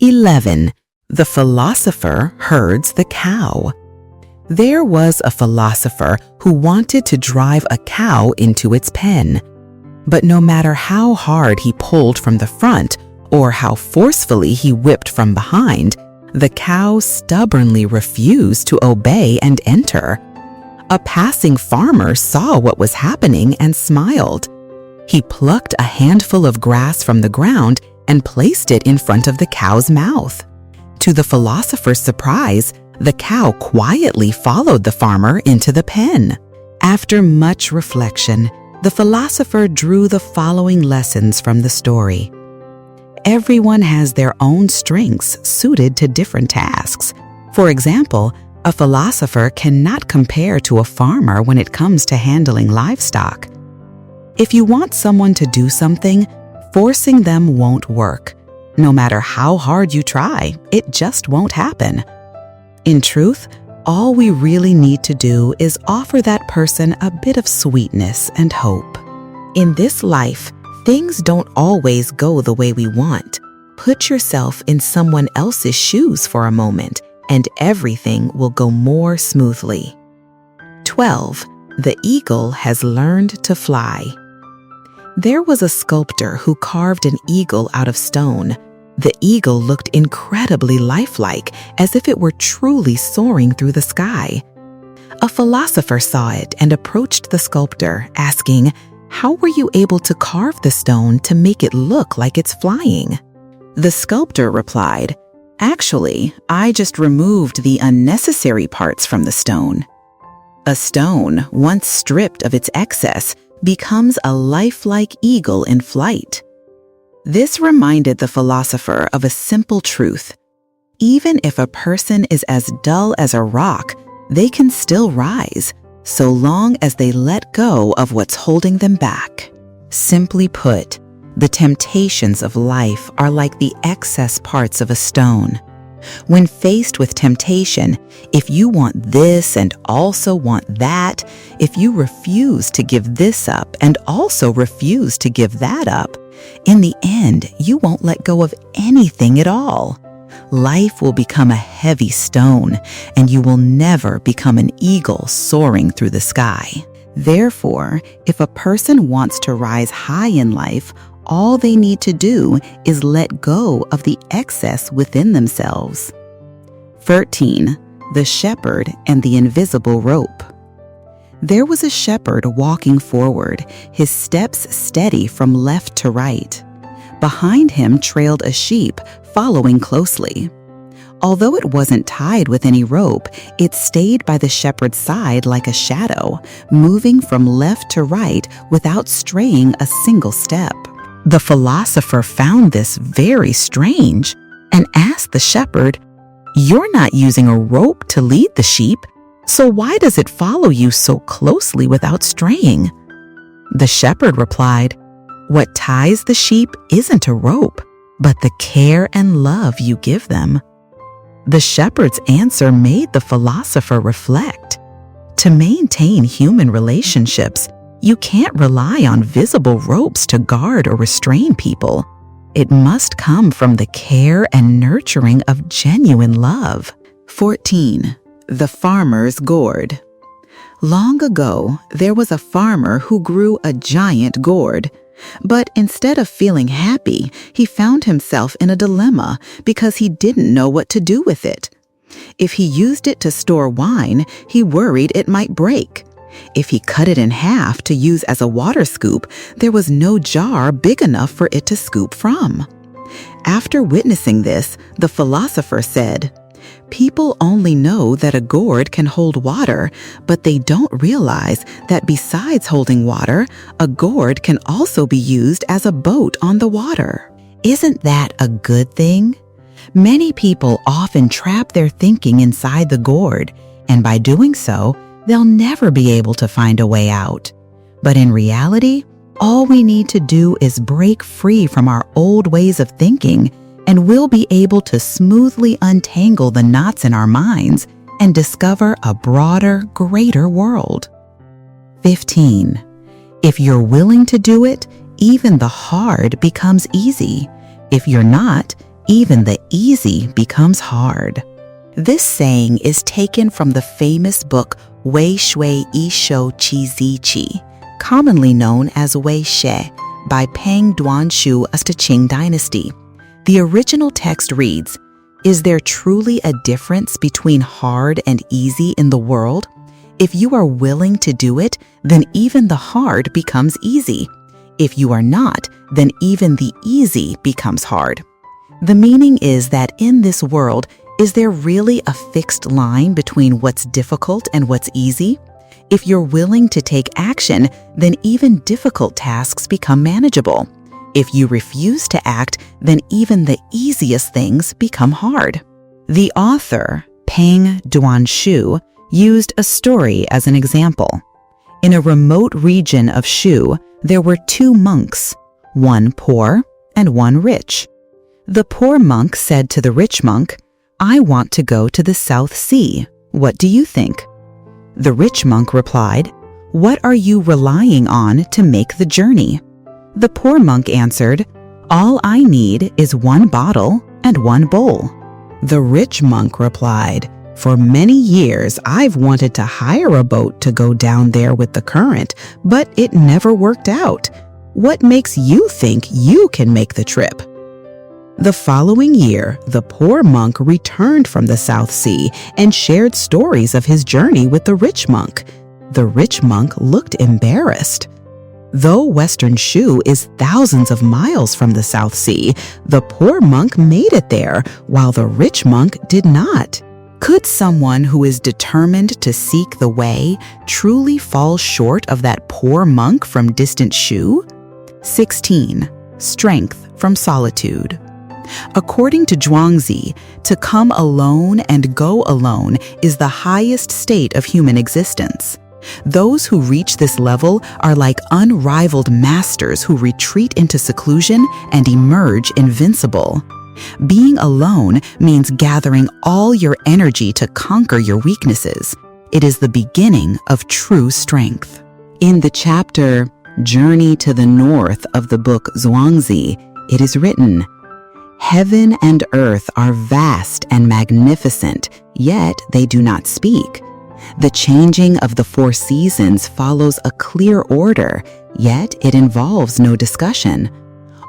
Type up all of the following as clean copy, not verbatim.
11. The philosopher herds the cow. There was a philosopher who wanted to drive a cow into its pen. But no matter how hard he pulled from the front or how forcefully he whipped from behind, the cow stubbornly refused to obey and enter. A passing farmer saw what was happening and smiled. He plucked a handful of grass from the ground and placed it in front of the cow's mouth. To the philosopher's surprise, the cow quietly followed the farmer into the pen. After much reflection, the philosopher drew the following lessons from the story. Everyone has their own strengths suited to different tasks. For example, a philosopher cannot compare to a farmer when it comes to handling livestock. If you want someone to do something, forcing them won't work. No matter how hard you try, it just won't happen. In truth, all we really need to do is offer that person a bit of sweetness and hope. In this life, things don't always go the way we want. Put yourself in someone else's shoes for a moment, and everything will go more smoothly. 12. The eagle has learned to fly. There was a sculptor who carved an eagle out of stone. The eagle looked incredibly lifelike, as if it were truly soaring through the sky. A philosopher saw it and approached the sculptor, asking, "How were you able to carve the stone to make it look like it's flying?" The sculptor replied, "Actually, I just removed the unnecessary parts from the stone." A stone, once stripped of its excess, becomes a lifelike eagle in flight. This reminded the philosopher of a simple truth. Even if a person is as dull as a rock, they can still rise, so long as they let go of what's holding them back. Simply put, the temptations of life are like the excess parts of a stone. When faced with temptation, if you want this and also want that, if you refuse to give this up and also refuse to give that up, in the end, you won't let go of anything at all. Life will become a heavy stone, and you will never become an eagle soaring through the sky. Therefore, if a person wants to rise high in life, all they need to do is let go of the excess within themselves. 13. The shepherd and the invisible rope. There was a shepherd walking forward, his steps steady from left to right. Behind him trailed a sheep, following closely. Although it wasn't tied with any rope, it stayed by the shepherd's side like a shadow, moving from left to right without straying a single step. The philosopher found this very strange and asked the shepherd, "You're not using a rope to lead the sheep, so why does it follow you so closely without straying?" The shepherd replied, "What ties the sheep isn't a rope, but the care and love you give them." The shepherd's answer made the philosopher reflect. To maintain human relationships, you can't rely on visible ropes to guard or restrain people. It must come from the care and nurturing of genuine love. 14. The farmer's gourd. Long ago, there was a farmer who grew a giant gourd. But instead of feeling happy, he found himself in a dilemma because he didn't know what to do with it. If he used it to store wine, he worried it might break. If he cut it in half to use as a water scoop, there was no jar big enough for it to scoop from. After witnessing this, the philosopher said, "People only know that a gourd can hold water, but they don't realize that besides holding water, a gourd can also be used as a boat on the water." Isn't that a good thing? Many people often trap their thinking inside the gourd, and by doing so, they'll never be able to find a way out. But in reality, all we need to do is break free from our old ways of thinking, and we'll be able to smoothly untangle the knots in our minds and discover a broader, greater world. 15. If you're willing to do it, even the hard becomes easy. If you're not, even the easy becomes hard. This saying is taken from the famous book Wei Shui Yi Shou Qi Zi Qi, commonly known as Wei She, by Peng Duanshu of the Qing dynasty. The original text reads, "Is there truly a difference between hard and easy in the world? If you are willing to do it, then even the hard becomes easy. If you are not, then even the easy becomes hard." The meaning is that in this world, is there really a fixed line between what's difficult and what's easy? If you're willing to take action, then even difficult tasks become manageable. If you refuse to act, then even the easiest things become hard. The author, Peng Duanshu, used a story as an example. In a remote region of Shu, there were two monks, one poor and one rich. The poor monk said to the rich monk, "I want to go to the South Sea. What do you think?" The rich monk replied, "What are you relying on to make the journey?" The poor monk answered, "All I need is one bottle and one bowl." The rich monk replied, "For many years I've wanted to hire a boat to go down there with the current, but it never worked out. What makes you think you can make the trip?" The following year, the poor monk returned from the South Sea and shared stories of his journey with the rich monk. The rich monk looked embarrassed. Though Western Shu is thousands of miles from the South Sea, the poor monk made it there, while the rich monk did not. Could someone who is determined to seek the way truly fall short of that poor monk from distant Shu? 16. Strength from solitude. According to Zhuangzi, to come alone and go alone is the highest state of human existence. Those who reach this level are like unrivaled masters who retreat into seclusion and emerge invincible. Being alone means gathering all your energy to conquer your weaknesses. It is the beginning of true strength. In the chapter Journey to the North of the book Zhuangzi, it is written, "Heaven and earth are vast and magnificent, yet they do not speak. The changing of the four seasons follows a clear order, yet it involves no discussion.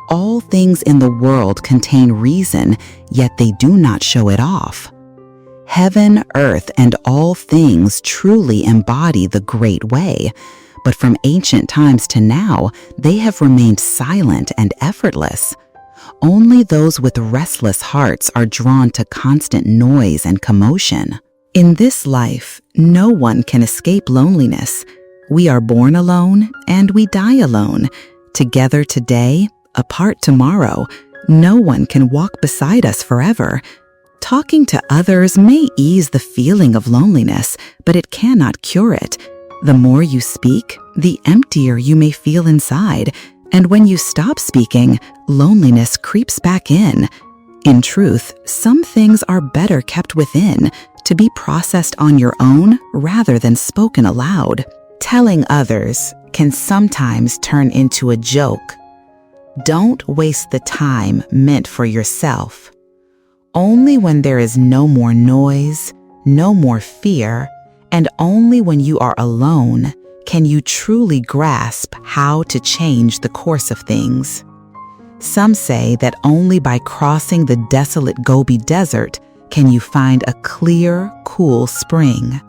All things in the world contain reason, yet they do not show it off. Heaven, earth, and all things truly embody the great way, but from ancient times to now, they have remained silent and effortless. Only those with restless hearts are drawn to constant noise and commotion. In this life, no one can escape loneliness. We are born alone and we die alone. Together today, apart tomorrow. No one can walk beside us forever. Talking to others may ease the feeling of loneliness, but it cannot cure it. The more you speak, the emptier you may feel inside. And when you stop speaking, loneliness creeps back in. In truth, some things are better kept within, to be processed on your own rather than spoken aloud. Telling others can sometimes turn into a joke. Don't waste the time meant for yourself. Only when there is no more noise, no more fear, and only when you are alone can you truly grasp how to change the course of things. Some say that only by crossing the desolate Gobi Desert can you find a clear, cool spring.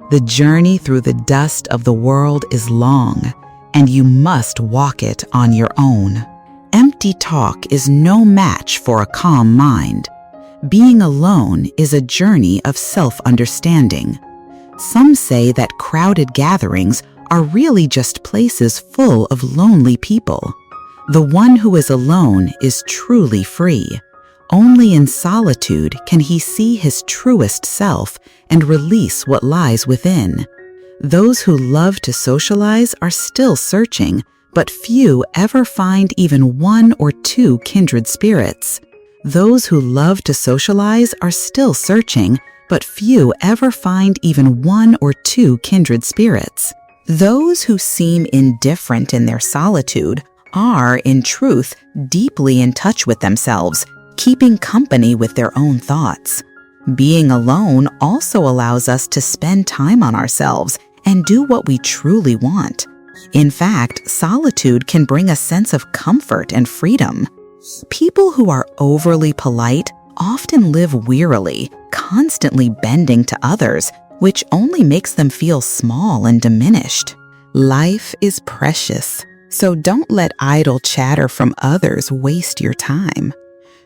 The journey through the dust of the world is long, and you must walk it on your own. Empty talk is no match for a calm mind. Being alone is a journey of self-understanding. Some say that crowded gatherings are really just places full of lonely people. The one who is alone is truly free. Only in solitude can he see his truest self and release what lies within. Those who love to socialize are still searching, but few ever find even one or two kindred spirits. Those who love to socialize are still searching, but few ever find even one or two kindred spirits. Those who seem indifferent in their solitude are, in truth, deeply in touch with themselves, keeping company with their own thoughts. Being alone also allows us to spend time on ourselves and do what we truly want. In fact, solitude can bring a sense of comfort and freedom. People who are overly polite often live wearily, constantly bending to others, which only makes them feel small and diminished. Life is precious, so don't let idle chatter from others waste your time.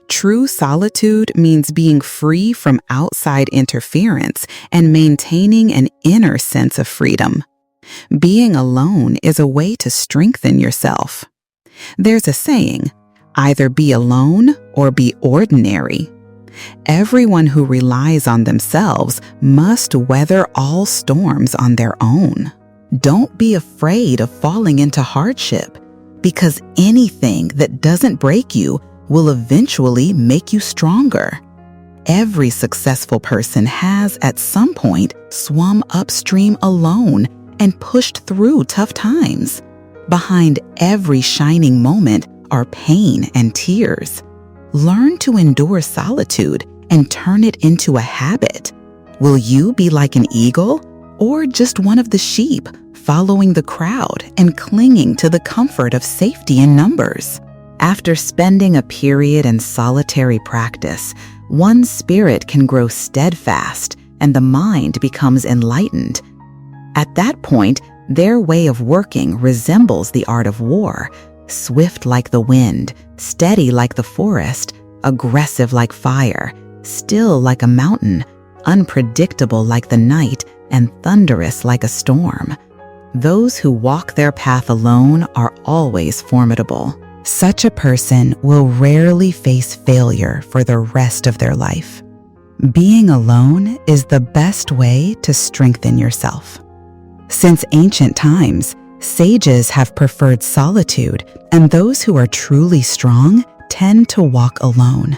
True solitude means being free from outside interference and maintaining an inner sense of freedom. Being alone is a way to strengthen yourself. There's a saying, either be alone or be ordinary. Everyone who relies on themselves must weather all storms on their own. Don't be afraid of falling into hardship, because anything that doesn't break you will eventually make you stronger. Every successful person has at some point swum upstream alone and pushed through tough times. Behind every shining moment are pain and tears. Learn to endure solitude and turn it into a habit. Will you be like an eagle or just one of the sheep, following the crowd and clinging to the comfort of safety in numbers? After spending a period in solitary practice, one's spirit can grow steadfast and the mind becomes enlightened. At that point, their way of working resembles the art of war, swift like the wind, steady like the forest, aggressive like fire, still like a mountain, unpredictable like the night, and thunderous like a storm. Those who walk their path alone are always formidable. Such a person will rarely face failure for the rest of their life. Being alone is the best way to strengthen yourself. Since ancient times, sages have preferred solitude, and those who are truly strong tend to walk alone.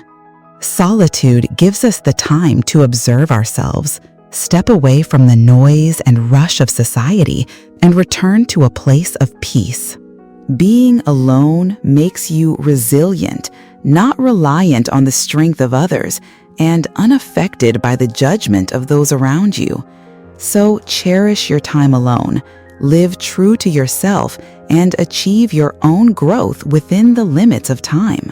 Solitude gives us the time to observe ourselves, step away from the noise and rush of society, and return to a place of peace. Being alone makes you resilient, not reliant on the strength of others, and unaffected by the judgment of those around you. So cherish your time alone, live true to yourself, and achieve your own growth within the limits of time.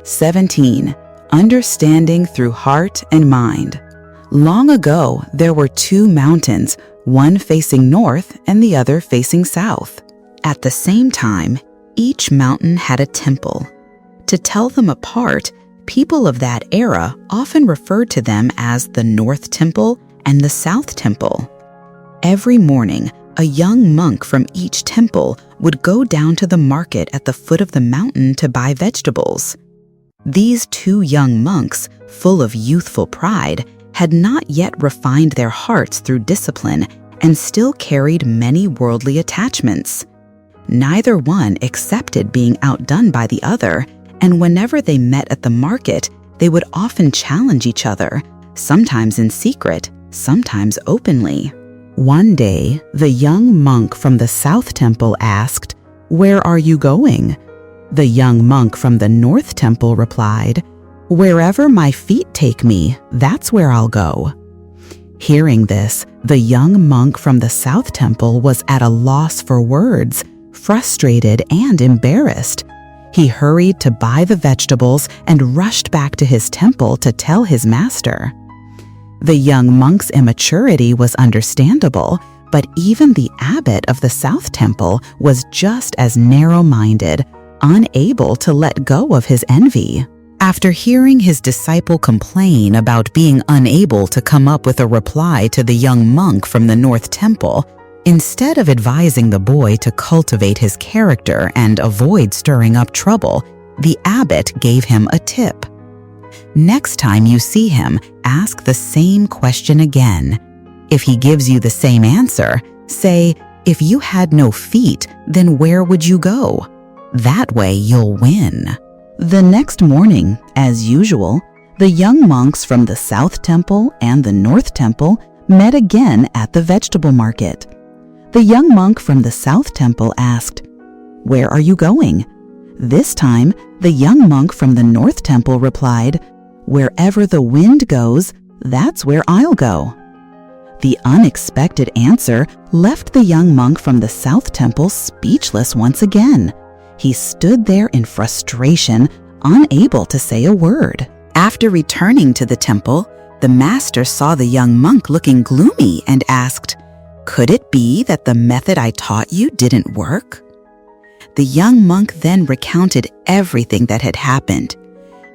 17. Understanding through heart and mind. Long ago, there were two mountains, one facing north and the other facing south. At the same time, each mountain had a temple. To tell them apart, people of that era often referred to them as the North Temple and the South Temple. Every morning, a young monk from each temple would go down to the market at the foot of the mountain to buy vegetables. These two young monks, full of youthful pride, had not yet refined their hearts through discipline and still carried many worldly attachments. Neither one accepted being outdone by the other, and whenever they met at the market, they would often challenge each other, sometimes in secret, sometimes openly. One day, the young monk from the South Temple asked, "Where are you going?" The young monk from the North Temple replied, "Wherever my feet take me, that's where I'll go." Hearing this, the young monk from the South Temple was at a loss for words, frustrated and embarrassed. He hurried to buy the vegetables and rushed back to his temple to tell his master. The young monk's immaturity was understandable, but even the abbot of the South Temple was just as narrow-minded, unable to let go of his envy. After hearing his disciple complain about being unable to come up with a reply to the young monk from the North Temple, instead of advising the boy to cultivate his character and avoid stirring up trouble, the abbot gave him a tip. Next time you see him, ask the same question again. If he gives you the same answer, say, "If you had no feet, then where would you go?" That way you'll win. The next morning, as usual, the young monks from the South Temple and the North Temple met again at the vegetable market. The young monk from the South Temple asked, "Where are you going?" This time, the young monk from the North Temple replied, "Wherever the wind goes, that's where I'll go." The unexpected answer left the young monk from the South Temple speechless once again. He stood there in frustration, unable to say a word. After returning to the temple, the master saw the young monk looking gloomy and asked, "Could it be that the method I taught you didn't work?" The young monk then recounted everything that had happened.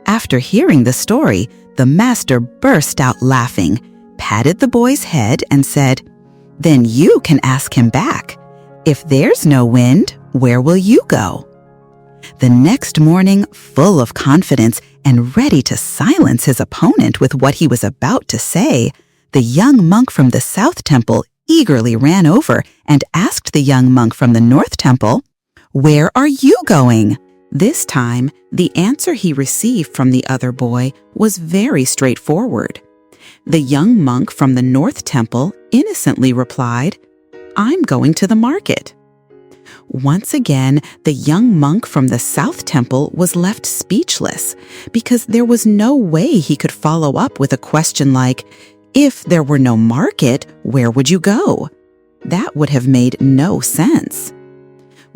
After hearing the story, the master burst out laughing, patted the boy's head and said, "Then you can ask him back. If there's no wind, where will you go?" The next morning, full of confidence and ready to silence his opponent with what he was about to say, the young monk from the South Temple eagerly ran over and asked the young monk from the North Temple, "Where are you going?" This time, the answer he received from the other boy was very straightforward. The young monk from the North Temple innocently replied, "I'm going to the market." Once again, the young monk from the South Temple was left speechless because there was no way he could follow up with a question like, "If there were no market, where would you go?" That would have made no sense.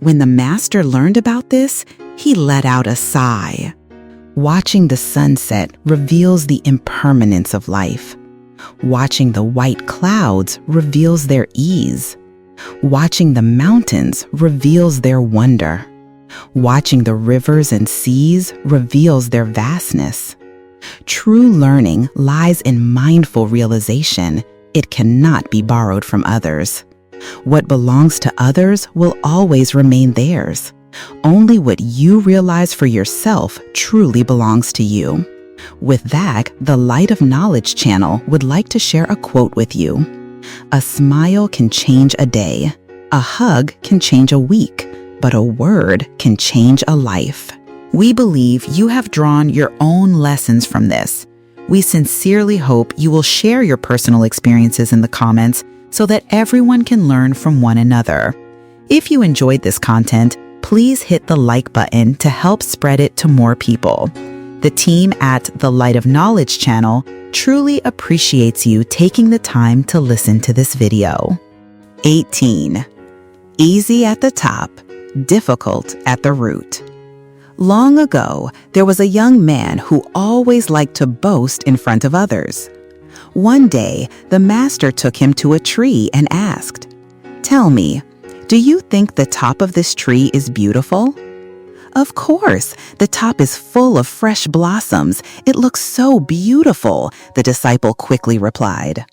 When the master learned about this, he let out a sigh. Watching the sunset reveals the impermanence of life. Watching the white clouds reveals their ease. Watching the mountains reveals their wonder. Watching the rivers and seas reveals their vastness. True learning lies in mindful realization. It cannot be borrowed from others. What belongs to others will always remain theirs. Only what you realize for yourself truly belongs to you. With that, the Light of Knowledge channel would like to share a quote with you. "A smile can change a day. A hug can change a week, but a word can change a life." We believe you have drawn your own lessons from this. We sincerely hope you will share your personal experiences in the comments so that everyone can learn from one another. If you enjoyed this content, please hit the like button to help spread it to more people. The team at the Light of Knowledge channel truly appreciates you taking the time to listen to this video. 18. Easy at the top, difficult at the root. Long ago, there was a young man who always liked to boast in front of others. One day, the master took him to a tree and asked, "Tell me, do you think the top of this tree is beautiful?" "Of course, the top is full of fresh blossoms. It looks so beautiful," the disciple quickly replied.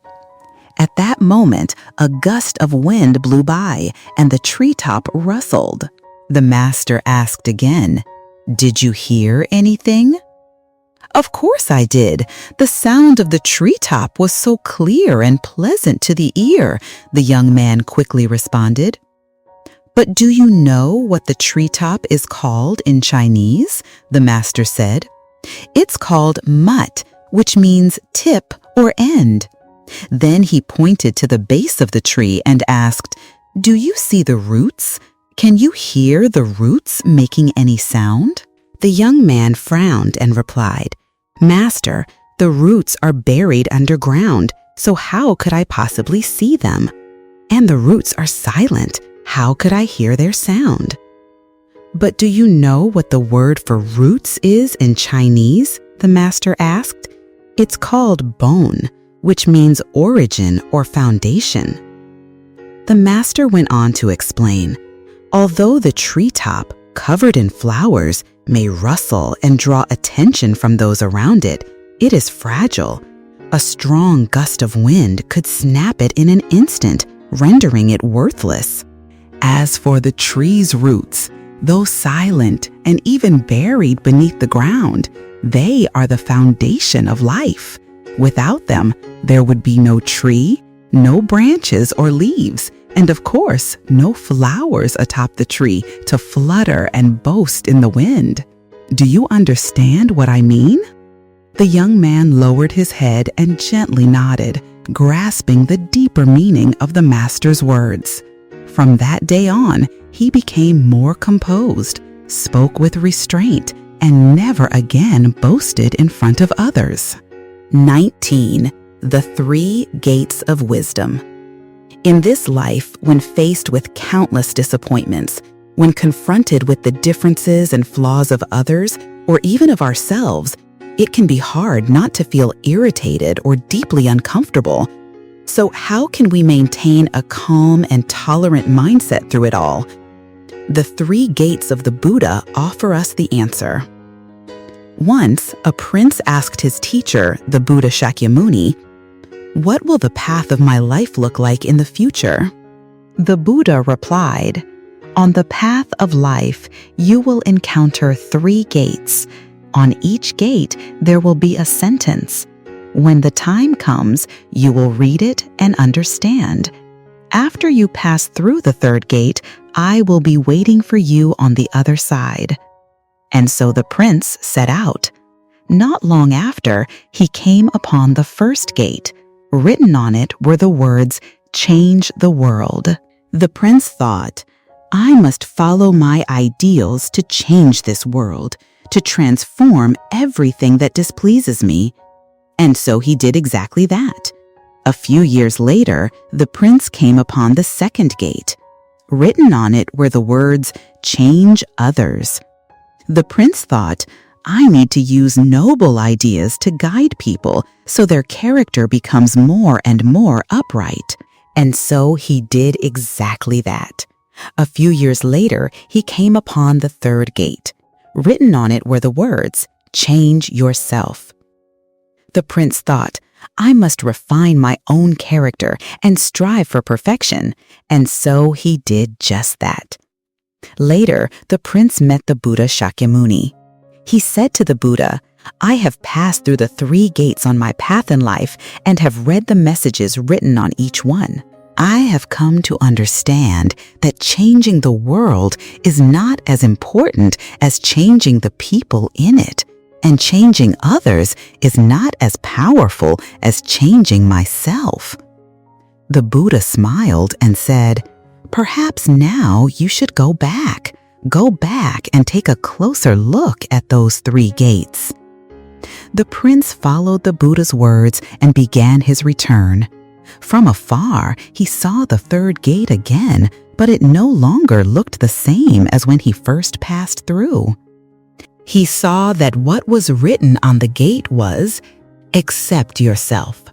At that moment, a gust of wind blew by and the treetop rustled. The master asked again, "Did you hear anything?" "Of course I did. The sound of the treetop was so clear and pleasant to the ear," the young man quickly responded. "But do you know what the treetop is called in Chinese?" the master said. "It's called mat, which means tip or end." Then he pointed to the base of the tree and asked, "Do you see the roots? Can you hear the roots making any sound?" The young man frowned and replied, "Master, the roots are buried underground, so how could I possibly see them? And the roots are silent. How could I hear their sound?" "But do you know what the word for roots is in Chinese?" the master asked. "It's called bone, which means origin or foundation." The master went on to explain, although the treetop, covered in flowers, may rustle and draw attention from those around it, it is fragile. A strong gust of wind could snap it in an instant, rendering it worthless. As for the tree's roots, though silent and even buried beneath the ground, they are the foundation of life. Without them, there would be no tree, no branches or leaves, and of course, no flowers atop the tree to flutter and boast in the wind. Do you understand what I mean? The young man lowered his head and gently nodded, grasping the deeper meaning of the master's words. From that day on, he became more composed, spoke with restraint, and never again boasted in front of others. 19. The 3 Gates of Wisdom. In this life, when faced with countless disappointments, when confronted with the differences and flaws of others, or even of ourselves, it can be hard not to feel irritated or deeply uncomfortable. So how can we maintain a calm and tolerant mindset through it all? The 3 gates of the Buddha offer us the answer. Once, a prince asked his teacher, the Buddha Shakyamuni, "What will the path of my life look like in the future?" The Buddha replied, "On the path of life, you will encounter 3 gates. On each gate, there will be a sentence. When the time comes, you will read it and understand. After you pass through the 3rd gate, I will be waiting for you on the other side." And so the prince set out. Not long after, he came upon the 1st gate. Written on it were the words, "Change the world." The prince thought, "I must follow my ideals to change this world, to transform everything that displeases me." And so he did exactly that. A few years later, the prince came upon the 2nd gate. Written on it were the words, "Change others." The prince thought, "I need to use noble ideas to guide people so their character becomes more and more upright." And so he did exactly that. A few years later, he came upon the 3rd gate. Written on it were the words, "Change yourself." The prince thought, "I must refine my own character and strive for perfection." And so he did just that. Later, the prince met the Buddha Shakyamuni. He said to the Buddha, "I have passed through the 3 gates on my path in life and have read the messages written on each one. I have come to understand that changing the world is not as important as changing the people in it, and changing others is not as powerful as changing myself." The Buddha smiled and said, "Perhaps now you should go back. Go back and take a closer look at those 3 gates." The prince followed the Buddha's words and began his return. From afar, he saw the 3rd gate again, but it no longer looked the same as when he first passed through. He saw that what was written on the gate was, "Accept yourself."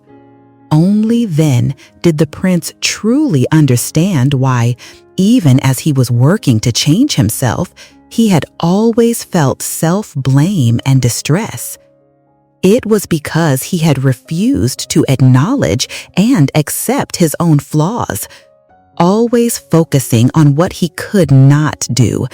Only then did the prince truly understand why, even as he was working to change himself, he had always felt self-blame and distress. It was because he had refused to acknowledge and accept his own flaws, always focusing on what he could not do,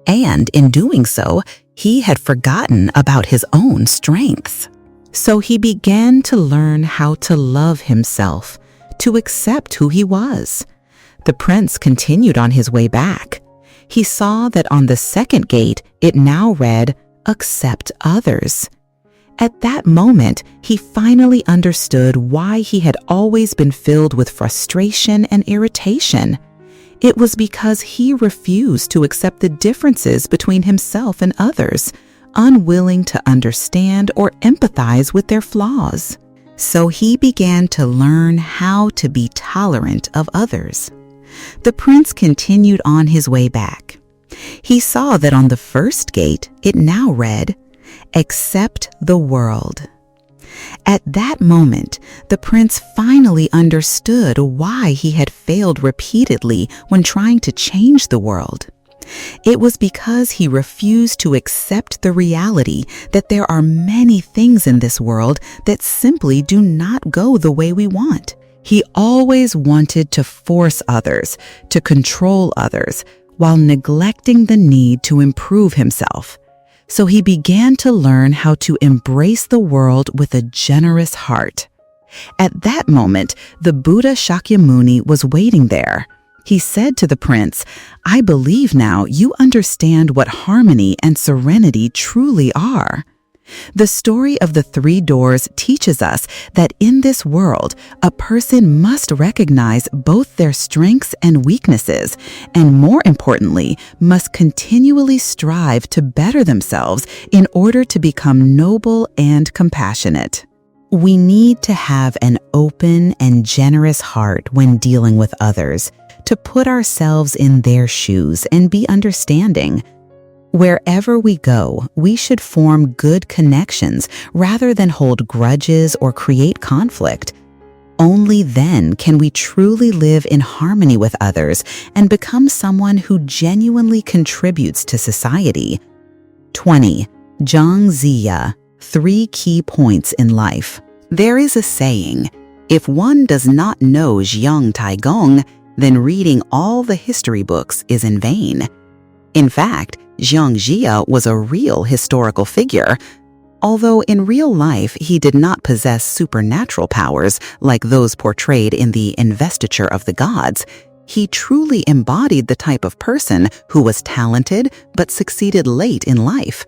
and in doing so, he had forgotten about his own strengths. So he began to learn how to love himself, to accept who he was. The prince continued on his way back. He saw that on the 2nd gate, it now read, "Accept others." At that moment, he finally understood why he had always been filled with frustration and irritation. It was because he refused to accept the differences between himself and others, unwilling to understand or empathize with their flaws. So he began to learn how to be tolerant of others. The prince continued on his way back. He saw that on the 1st gate, it now read, "Accept the world." At that moment, the prince finally understood why he had failed repeatedly when trying to change the world. It was because he refused to accept the reality that there are many things in this world that simply do not go the way we want. He always wanted to force others, to control others, while neglecting the need to improve himself. So he began to learn how to embrace the world with a generous heart. At that moment, the Buddha Shakyamuni was waiting there. He said to the prince, "I believe now you understand what harmony and serenity truly are." The story of the three doors teaches us that in this world, a person must recognize both their strengths and weaknesses, and more importantly, must continually strive to better themselves in order to become noble and compassionate. We need to have an open and generous heart when dealing with others, to put ourselves in their shoes and be understanding. Wherever we go, we should form good connections rather than hold grudges or create conflict. Only then can we truly live in harmony with others and become someone who genuinely contributes to society. 20. Zhang Ziya, 3 key points in life. There is a saying, if one does not know Jiang Taigong, then reading all the history books is in vain. In fact, Zhang Ziya was a real historical figure. Although in real life he did not possess supernatural powers like those portrayed in the Investiture of the Gods, he truly embodied the type of person who was talented but succeeded late in life.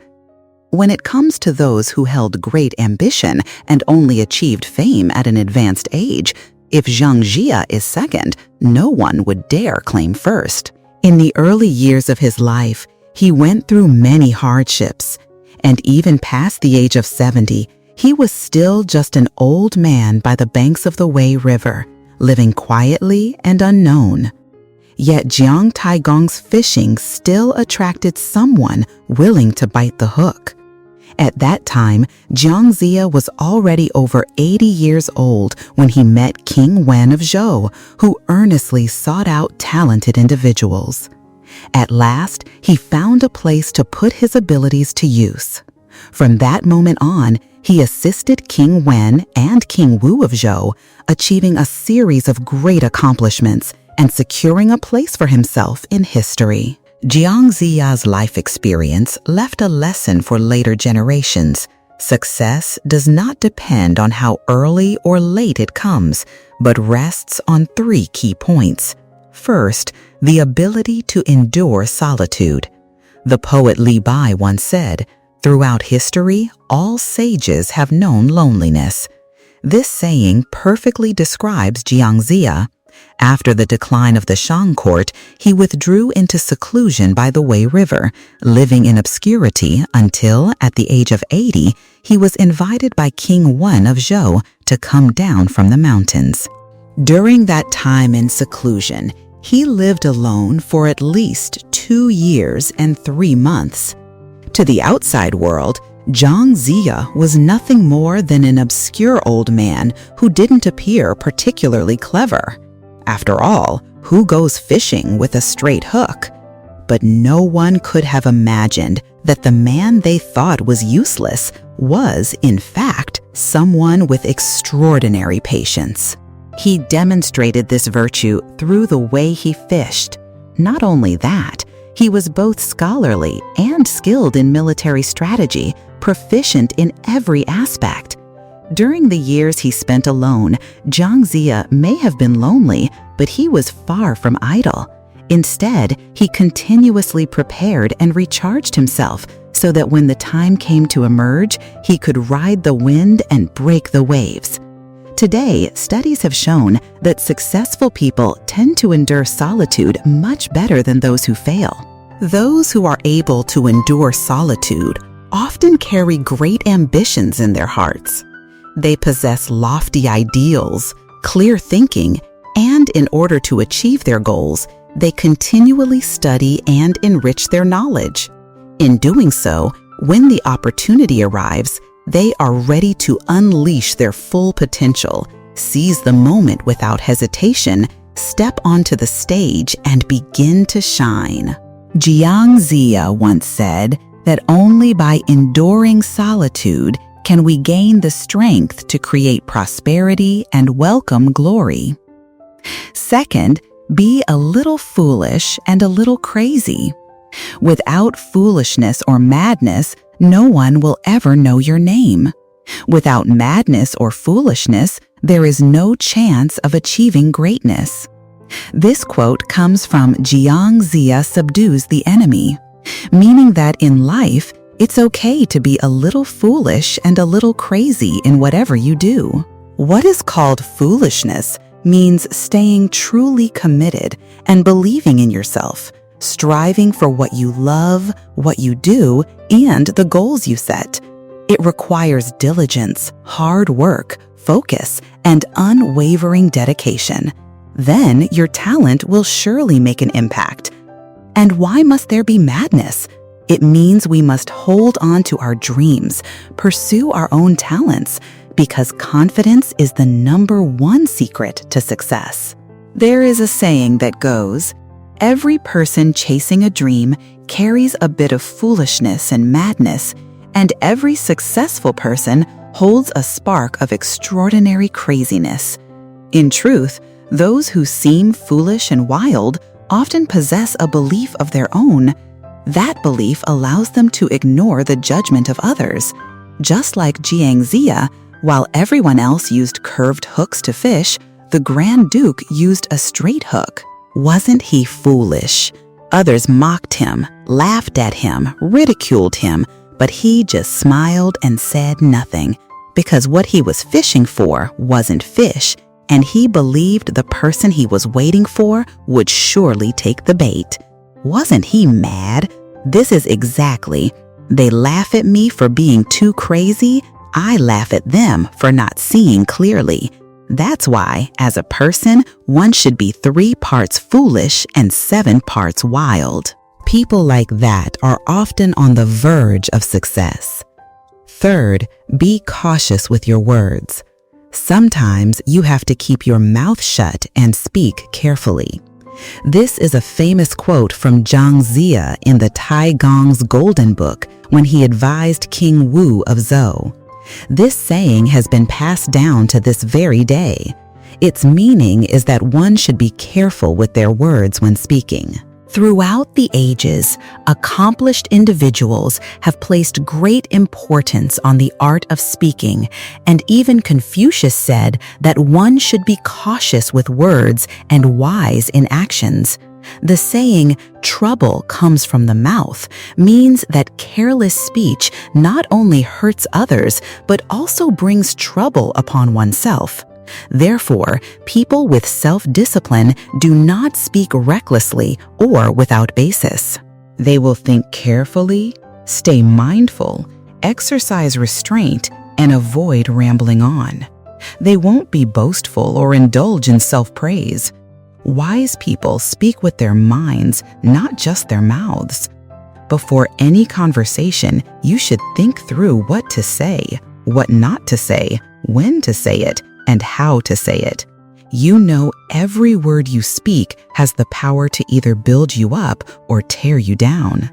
When it comes to those who held great ambition and only achieved fame at an advanced age, if Zhang Ziya is second, no one would dare claim first. In the early years of his life, he went through many hardships, and even past the age of 70, he was still just an old man by the banks of the Wei River, living quietly and unknown. Yet Jiang Taigong's fishing still attracted someone willing to bite the hook. At that time, Zhang Ziya was already over 80 years old when he met King Wen of Zhou, who earnestly sought out talented individuals. At last, he found a place to put his abilities to use. From that moment on, he assisted King Wen and King Wu of Zhou, achieving a series of great accomplishments and securing a place for himself in history. Jiang Ziya's life experience left a lesson for later generations. Success does not depend on how early or late it comes, but rests on 3 key points. First, the ability to endure solitude. The poet Li Bai once said, "Throughout history, all sages have known loneliness." This saying perfectly describes Jiang Ziya. After the decline of the Shang court, he withdrew into seclusion by the Wei River, living in obscurity until, at the age of 80, he was invited by King Wen of Zhou to come down from the mountains. During that time in seclusion, he lived alone for at least 2 years and 3 months. To the outside world, Zhang Ziya was nothing more than an obscure old man who didn't appear particularly clever. After all, who goes fishing with a straight hook? But no one could have imagined that the man they thought was useless was, in fact, someone with extraordinary patience. He demonstrated this virtue through the way he fished. Not only that, he was both scholarly and skilled in military strategy, proficient in every aspect. During the years he spent alone, Zhang Ziya may have been lonely, but he was far from idle. Instead, he continuously prepared and recharged himself so that when the time came to emerge, he could ride the wind and break the waves. Today, studies have shown that successful people tend to endure solitude much better than those who fail. Those who are able to endure solitude often carry great ambitions in their hearts. They possess lofty ideals, clear thinking, and in order to achieve their goals, they continually study and enrich their knowledge. In doing so, when the opportunity arrives, they are ready to unleash their full potential, seize the moment without hesitation, step onto the stage, and begin to shine. Jiang Ziya once said that only by enduring solitude can we gain the strength to create prosperity and welcome glory. Second, be a little foolish and a little crazy. Without foolishness or madness, no one will ever know your name. Without madness or foolishness, there is no chance of achieving greatness. This quote comes from Jiang Ziya Subdues the Enemy, meaning that in life, It's okay to be a little foolish and a little crazy in whatever you do. What is called foolishness means staying truly committed and believing in yourself, striving for what you love, what you do, and the goals you set. It requires diligence, hard work, focus, and unwavering dedication. Then your talent will surely make an impact. And why must there be madness? It means we must hold on to our dreams, pursue our own talents, because confidence is the #1 secret to success. There is a saying that goes, "Every person chasing a dream carries a bit of foolishness and madness, and every successful person holds a spark of extraordinary craziness." In truth, those who seem foolish and wild often possess a belief of their own. That belief allows them to ignore the judgment of others. Just like Jiangxia, while everyone else used curved hooks to fish, the Grand Duke used a straight hook. Wasn't he foolish? Others mocked him, laughed at him, ridiculed him, but he just smiled and said nothing, because what he was fishing for wasn't fish, and he believed the person he was waiting for would surely take the bait. Wasn't he mad? This is exactly, "They laugh at me for being too crazy, I laugh at them for not seeing clearly." That's why, as a person, one should be 3 parts foolish and 7 parts wild. People like that are often on the verge of success. Third, be cautious with your words. Sometimes you have to keep your mouth shut and speak carefully. This is a famous quote from Zhang Zia in the Tai Gong's Golden Book when he advised King Wu of Zhou. This saying has been passed down to this very day. Its meaning is that one should be careful with their words when speaking. Throughout the ages, accomplished individuals have placed great importance on the art of speaking, and even Confucius said that one should be cautious with words and wise in actions. The saying, "trouble comes from the mouth," means that careless speech not only hurts others, but also brings trouble upon oneself. Therefore, people with self-discipline do not speak recklessly or without basis. They will think carefully, stay mindful, exercise restraint, and avoid rambling on. They won't be boastful or indulge in self-praise. Wise people speak with their minds, not just their mouths. Before any conversation, you should think through what to say, what not to say, when to say it, and how to say it. You know every word you speak has the power to either build you up or tear you down.